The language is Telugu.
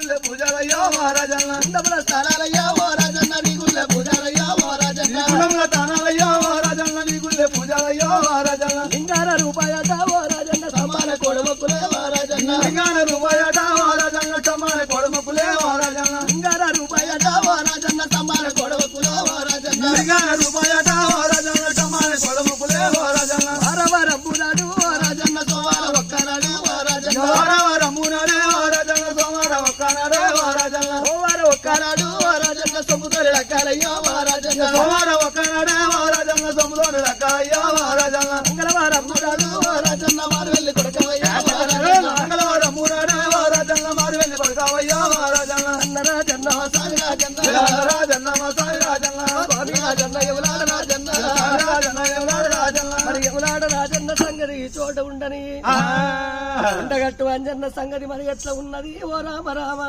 పూజాలయ్యో మహారాజన్న గుండముల స్థానాలయ్యా ఓ రాజన్న నీ గుళ్ళ పూజాలయ్యా ఓ రాజన్న గుండముల తానాలయ్యో మహారాజన్న నీ గుళ్ళే పూజాలయ్యో మహారాజన్న లింగార రూపాయట ఓ రాజన్న సమాన కొడవకులే ఓ రాజన్న లింగాన రూపాయట మహారాజన్న సమాన కొడమకులే మహారాజన్న లింగార రూపాయట ఓ రాజన్న సమాన కొడవకులే ఓ రాజన్న లింగాన రూపాయట మహారాజన్న సమాన కొడమకులే మహారాజన్న వారవరబ్బునాడు ఓ రాజన్న సోమార ఒక్కనాడు ఓ రాజన్న వారవరమునాడే మహారాజన్న సోమార ఒక్కనాడే మహారాజన్న సోమార ఒక్కనాడు ఓ రాజన్న సొమ్ముతోని లెక్కాలయ్యో ఓ రాజన్న సోమార ఒక్కనాడే మహారాజన్న సొమ్ముతోని లెక్కాలయ్యో మహారాజన్న మంగళవారబ్బునాడు ఓ రాజన్న మారు వెళ్ళి కొడకవయ్యా ఓ రాజన్న మంగళవారమునాడే మహారాజన్న మారు వెళ్ళి కొడకావయ్యో మహారాజన్న రాజన్న సాయి రాజన్న రాజన్న మా సాయి రాజన్న స్వామి రాజన్న ఎవలాడ రాజన్న రాజన్న ఎవరాడు రాజన్న మరి ఎవలాడ రాజన్న సంగతి ఈ చోట ఉండని ఉండగట్టు అంజన్న సంగతి మరి ఎట్లా ఉన్నది ఓ రామ రామ